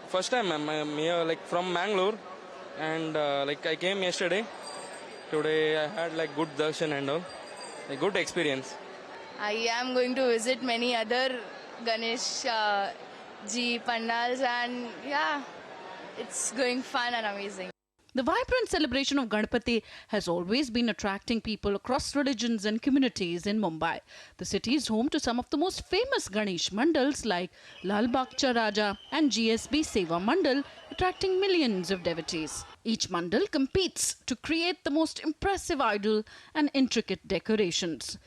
First time I'm here from Mangalore, and I came yesterday. Today I had good darshan and all. A good experience. I am going to visit many other Ganesh ji pandals, and yeah, it's going fun and amazing. The vibrant celebration of Ganpati has always been attracting people across religions and communities in Mumbai. The city is home to some of the most famous Ganesh mandals like Lal Bagcha Raja and GSB Seva Mandal, attracting millions of devotees. Each mandal competes to create the most impressive idol and intricate decorations.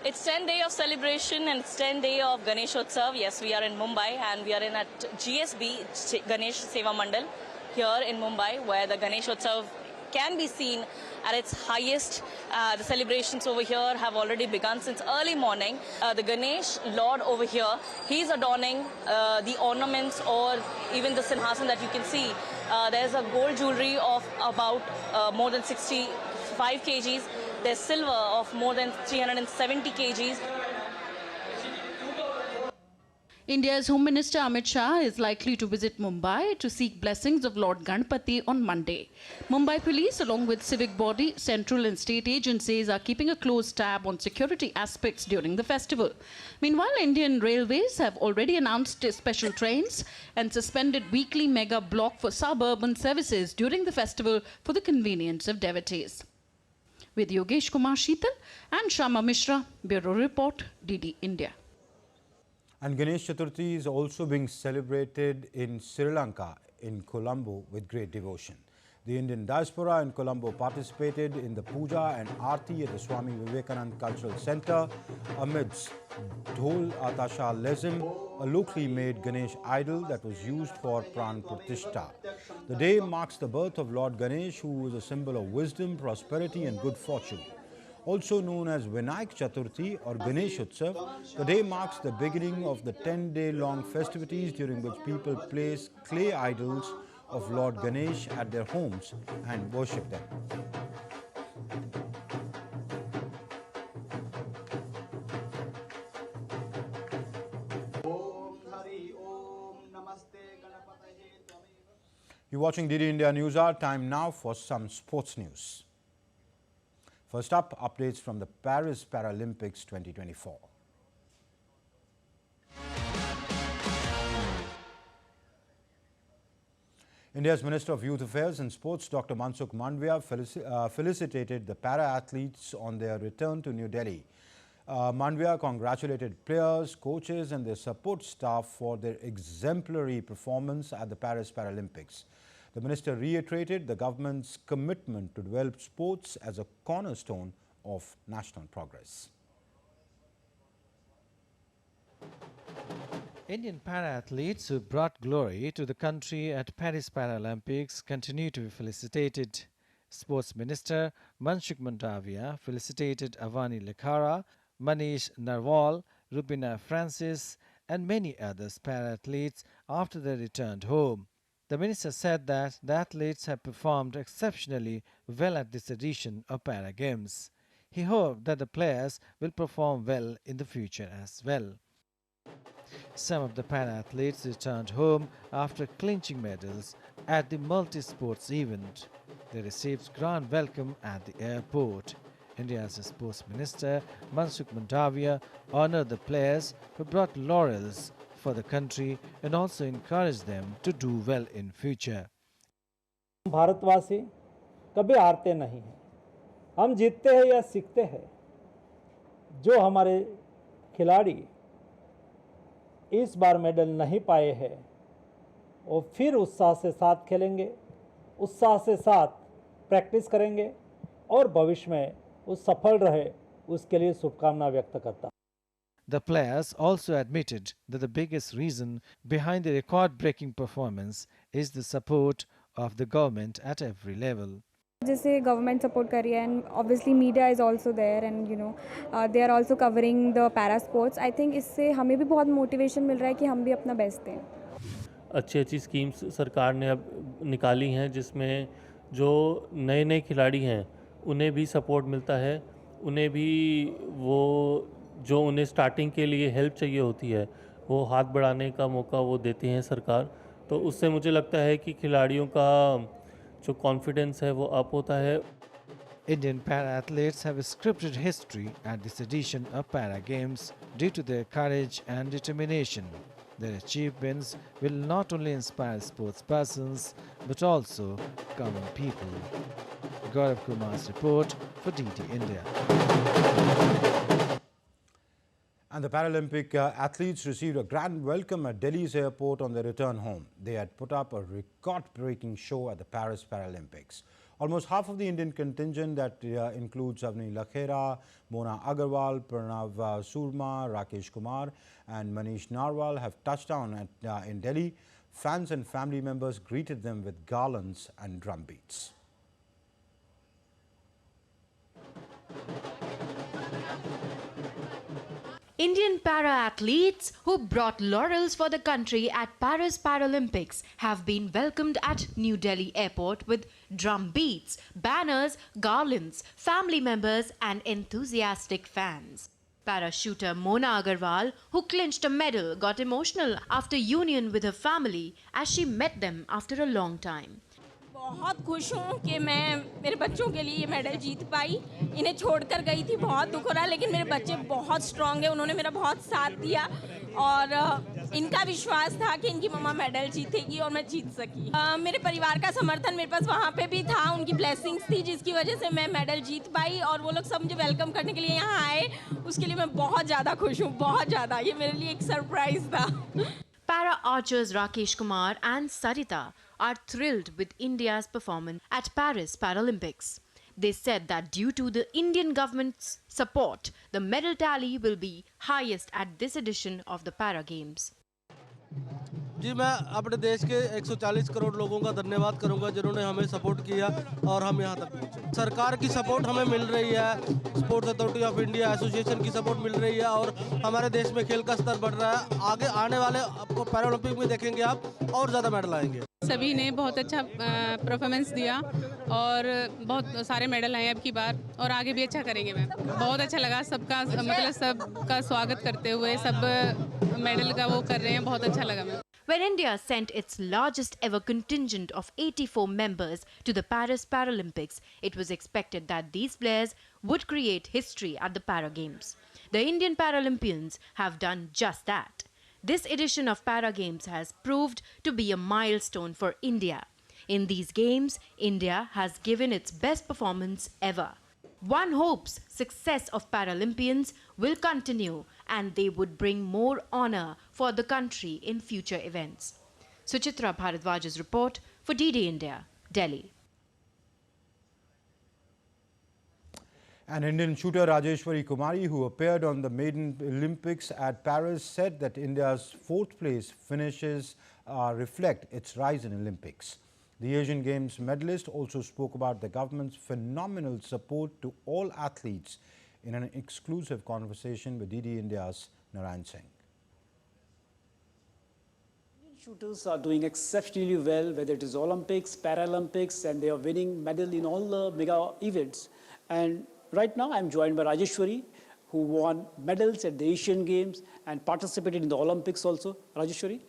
It's 10 days of celebration and it's 10 days of Ganesh Utsav. Yes, we are in Mumbai and we are in at GSB Ganesh Seva Mandal here in Mumbai, where the Ganesh Utsav can be seen at its highest. The celebrations over here have already begun since early morning. The Ganesh Lord over here, he's adorning the ornaments or even the Sinhasan that you can see. There's a gold jewelry of about more than 65 kgs. There's silver of more than 370 kgs. India's Home Minister Ahmed Shah is likely to visit Mumbai to seek blessings of Lord Ganpati on Monday. Mumbai police, along with civic body, central and state agencies, are keeping a close tab on security aspects during the festival. Meanwhile, Indian Railways have already announced special trains and suspended weekly mega block for suburban services during the festival for the convenience of devotees. With Yogesh Kumar Sheetal and Shama Mishra, Bureau Report, DD India. And Ganesh Chaturthi is also being celebrated in Sri Lanka, in Colombo, with great devotion. The Indian diaspora in Colombo participated in the puja and aarti at the Swami Vivekananda Cultural Center amidst dhol atasha lezim, a locally made Ganesh idol that was used for pran pratishtha. The day marks the birth of Lord Ganesh, who is a symbol of wisdom, prosperity and good fortune. Also known as Vinayak Chaturthi or Ganesh Utsav, the day marks the beginning of the 10-day-long festivities during which people place clay idols of Lord Ganesh at their homes and worship them. You're watching DD India Newshour. Time now for some sports news. First up, updates from the Paris Paralympics 2024. India's Minister of Youth Affairs and Sports, Dr. Mansukh Mandavia, felicitated the para-athletes on their return to New Delhi. Mandavia congratulated players, coaches and their support staff for their exemplary performance at the Paris Paralympics. The minister reiterated the government's commitment to develop sports as a cornerstone of national progress. Indian para-athletes who brought glory to the country at Paris Paralympics continue to be felicitated. Sports Minister Mansukh Mandavia felicitated Avani Lekhara, Manish Narwal, Rubina Francis and many others para-athletes after they returned home. The minister said that the athletes have performed exceptionally well at this edition of Para Games. He hoped that the players will perform well in the future as well. Some of the para-athletes returned home after clinching medals at the multi-sports event. They received grand welcome at the airport. India's Sports Minister Mansukh Mandavia honored the players who brought laurels for the country and also encouraged them to do well in future. भारतवासी कभी हारते नहीं हैं, हम जीतते हैं या सीखते हैं। जो हमारे खिलाड़ी इस बार मेडल नहीं पाए हैं वो फिर उत्साह से साथ खेलेंगे, उत्साह से साथ प्रैक्टिस करेंगे और भविष्य में वो सफल रहे उसके लिए शुभकामना व्यक्त करता हूं। The players also admitted that the biggest reason behind the record-breaking performance is the support of the government at every level. जैसे गवर्नमेंट सपोर्ट कर रही है and obviously media is also there and you know they are also covering the para sports. I think इससे हमें भी बहुत motivation मिल रहा है कि हम भी अपना बेस्ट दें। अच्छी अच्छी स्कीम्स सरकार ने अब निकाली हैं जिसमें जो नए नए खिलाड़ी हैं उन्हें भी सपोर्ट मिलता है, उन्हें भी वो जो उन्हें स्टार्टिंग के लिए हेल्प चाहिए होती है वो हाथ बढ़ाने का मौका वो देती हैं सरकार। तो उससे मुझे लगता है कि खिलाड़ियों का जो कॉन्फिडेंस है वो अप होता है। Indian para-athletes have a scripted history at this edition of Para Games due to their courage and determination. Their achievements will not only inspire sports persons but also common people. Gaurav Kumar's report for DD India. And the Paralympic athletes received a grand welcome at Delhi's airport on their return home. They had put up a record-breaking show at the Paris Paralympics. Almost half of the Indian contingent that includes Avani Lekhara, Mona Agarwal, Pranav Surma, Rakesh Kumar and Manish Narwal have touched down in Delhi. Fans and family members greeted them with garlands and drum beats. Indian para-athletes who brought laurels for the country at Paris Paralympics have been welcomed at New Delhi airport with drum beats, banners, garlands, family members and enthusiastic fans. Parachuter Mona Agarwal, who clinched a medal, got emotional after union with her family as she met them after a long time. बहुत खुश हूँ कि मैं मेरे बच्चों के लिए ये मेडल जीत पाई। इन्हें छोड़कर गई थी, बहुत दुख हो रहा, लेकिन मेरे बच्चे बहुत स्ट्रांग हैं, उन्होंने मेरा बहुत साथ दिया और इनका विश्वास था कि इनकी मम्मा मेडल जीतेगी और मैं जीत सकी। मेरे परिवार का समर्थन मेरे पास वहाँ पे भी था, उनकी ब्लेसिंग्स थी जिसकी वजह से मैं मेडल जीत पाई और वो लोग सब मुझे वेलकम करने के लिए यहाँ आए, उसके लिए मैं बहुत ज़्यादा खुश हूँ, बहुत ज़्यादा। ये मेरे लिए एक सरप्राइज था। Para archers Rakesh Kumar and Sunita are thrilled with India's performance at Paris Paralympics. They said that due to the Indian government's support, the medal tally will be highest at this edition of the Para Games. जी मैं अपने देश के 140 करोड़ लोगों का धन्यवाद करूंगा जिन्होंने हमें सपोर्ट किया और हम यहां तक पहुंचे। सरकार की सपोर्ट हमें मिल रही है, sports authority of India association की सपोर्ट मिल रही है और हमारे देश में खेल का स्तर बढ़ रहा है। आगे आने वाले आपको पैरालंपिक में देखेंगे आप और ज़्यादा मेडल आएंगे। सभी ने बहुत अच्छा परफॉर्मेंस दिया और बहुत सारे मेडल आए अब की बार और आगे भी अच्छा करेंगे। मैं बहुत अच्छा लगा, सबका मतलब सबका स्वागत करते हुए सब मेडल का वो कर रहे हैं, बहुत अच्छा लगा। मैं When India sent its largest ever contingent of 84 members to the Paris Paralympics, it was expected that these players would create history at the Para Games. The Indian Paralympians have done just that. This edition of Para Games has proved to be a milestone for India. In these games, India has given its best performance ever. One hopes success of Paralympians will continue and they would bring more honor for the country in future events. Suchitra Bharadwaj's report for DD India, Delhi. An Indian shooter, Rajeshwari Kumari, who appeared on the maiden Olympics at Paris, said that India's fourth place finishes reflect its rise in Olympics. The Asian Games medalist also spoke about the government's phenomenal support to all athletes in an exclusive conversation with DD India's Narendra Singh. Shooters are doing exceptionally well, whether it is Olympics, Paralympics, and they are winning medal in all the mega events. And right now I'm joined by Rajeshwari, who won medals at the Asian Games and participated in the Olympics also. Rajeshwari,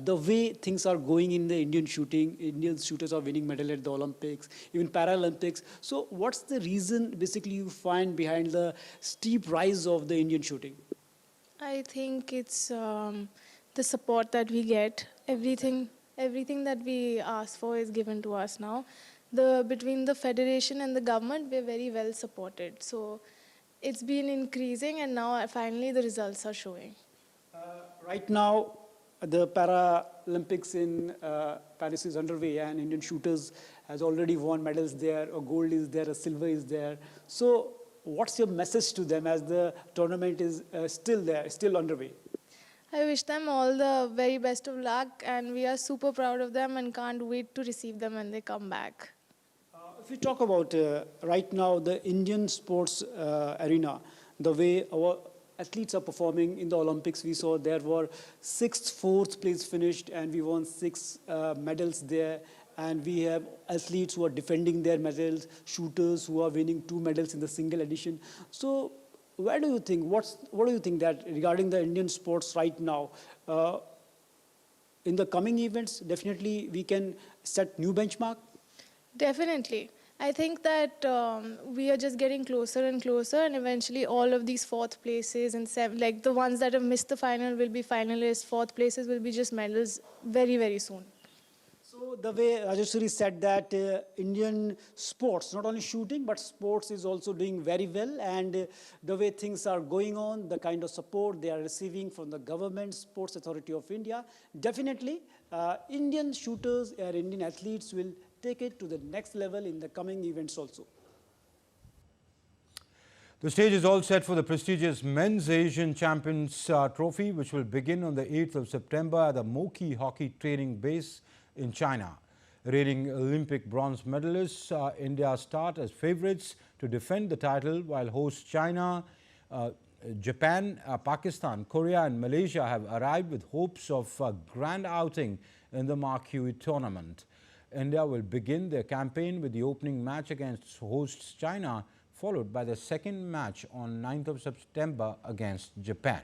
the way things are going in the Indian shooting, Indian shooters are winning medal at the Olympics, even Paralympics. So what's the reason basically you find behind the steep rise of the Indian shooting? I think it's the support that we get. Everything that we ask for is given to us now. Between the federation and the government, we're very well supported. So it's been increasing and now finally the results are showing. Right now, the Paralympics in Paris is underway and Indian shooters has already won medals there. A gold is there, a silver is there. So what's your message to them as the tournament is still there, still underway? I wish them all the very best of luck and we are super proud of them and can't wait to receive them when they come back. If we talk about right now the Indian sports arena, the way our athletes are performing in the Olympics, we saw there were 6th, 4th place finished and we won 6 medals there. And we have athletes who are defending their medals, shooters who are winning 2 medals in the single edition. So where do you think, what do you think that regarding the Indian sports right now, in the coming events, definitely we can set new benchmark? Definitely. I think that we are just getting closer and closer and eventually all of these 4th places and like the ones that have missed the final will be finalists, 4th places will be just medals very, very soon. So the way Rajeshwari said that Indian sports, not only shooting, but sports is also doing very well. And the way things are going on, the kind of support they are receiving from the government, Sports Authority of India, definitely Indian shooters or Indian athletes will take it to the next level in the coming events also. The stage is all set for the prestigious Men's Asian Champions Trophy, which will begin on the 8th of September at the Moki Hockey Training Base in China. Reigning Olympic bronze medalists, India start as favourites to defend the title, while hosts China, Japan, Pakistan, Korea and Malaysia have arrived with hopes of a grand outing in the marquee tournament. India will begin their campaign with the opening match against hosts China followed by the second match on 9th of September against Japan.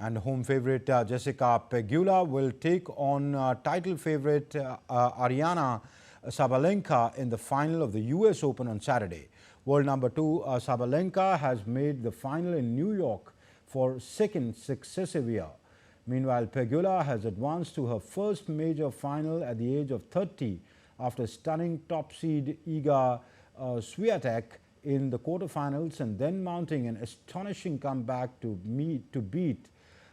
And home favourite Jessica Pegula will take on title favourite Aryna Sabalenka in the final of the US Open on Saturday. World number 2 Sabalenka has made the final in New York for second successive year. Meanwhile, Pegula has advanced to her first major final at the age of 30 after stunning top seed Iga Swiatek in the quarterfinals and then mounting an astonishing comeback to beat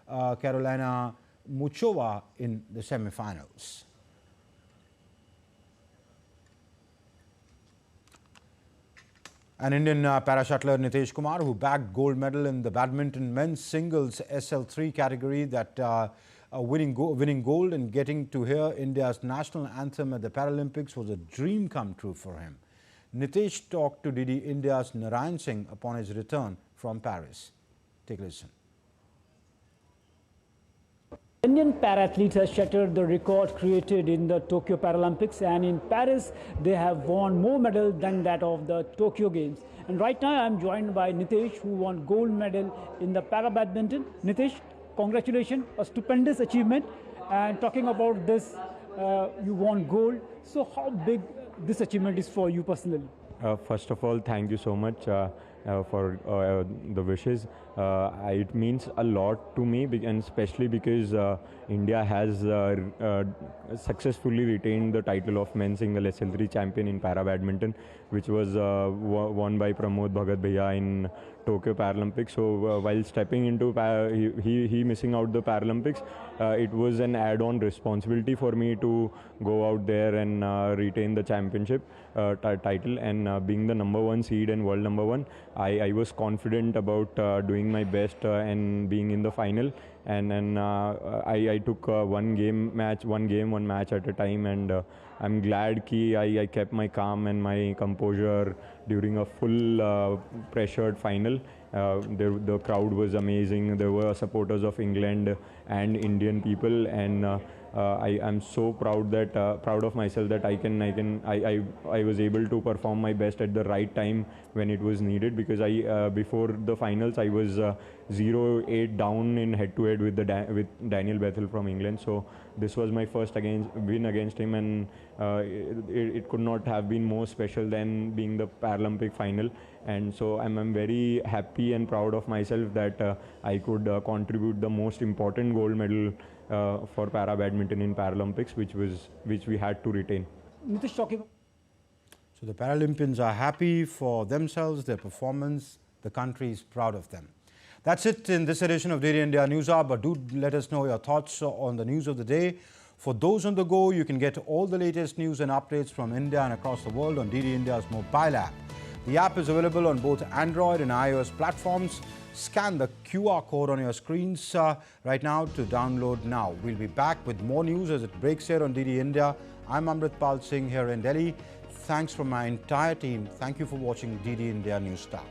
Karolina Muchova in the semi-finals. An Indian para-shuttler Nitesh Kumar, who bagged gold medal in the badminton men's singles SL3 category, winning gold and getting to hear India's national anthem at the Paralympics was a dream come true for him. Nitesh talked to DD India's Narendra Singh upon his return from Paris. Take a listen. Indian para-athletes have shattered the record created in the Tokyo Paralympics, and in Paris they have won more medals than that of the Tokyo Games. And right now I am joined by Nitesh, who won gold medal in the para-badminton. Nitesh, congratulations, a stupendous achievement. And talking about this, you won gold. So how big this achievement is for you personally? First of all, thank you so much for the wishes. It means a lot to me, and especially because India has successfully retained the title of men's single SL3 champion in para badminton, which was won by Pramod Bhagat Bhaiya in Tokyo Paralympics. So while stepping into he missing out the Paralympics, it was an add-on responsibility for me to go out there and retain the championship title, and being the #1 seed and world #1, I was confident about doing my best and being in the final. And then I took one match at a time, and I'm glad I kept my calm and my composure during a full pressured final. The crowd was amazing. There were supporters of England and Indian people, and I'm so proud of myself that I was able to perform my best at the right time when it was needed, because before the finals I was 0-8 down in head-to-head with Daniel Bethel from England. So this was my first win against him, and it could not have been more special than being the Paralympic final. And so I'm very happy and proud of myself that I could contribute the most important gold medal for para badminton in Paralympics, which we had to retain. So the Paralympians are happy for themselves, their performance. The country is proud of them. That's it in this edition of DD India Newshour, but do let us know your thoughts on the news of the day. For those on the go, you can get all the latest news and updates from India and across the world on DD India's mobile app. The app is available on both Android and iOS platforms. Scan the QR code on your screens right now to download now. We'll be back with more news as it breaks here on DD India. I'm Amritpal Singh here in Delhi. Thanks from my entire team. Thank you for watching DD India News Star.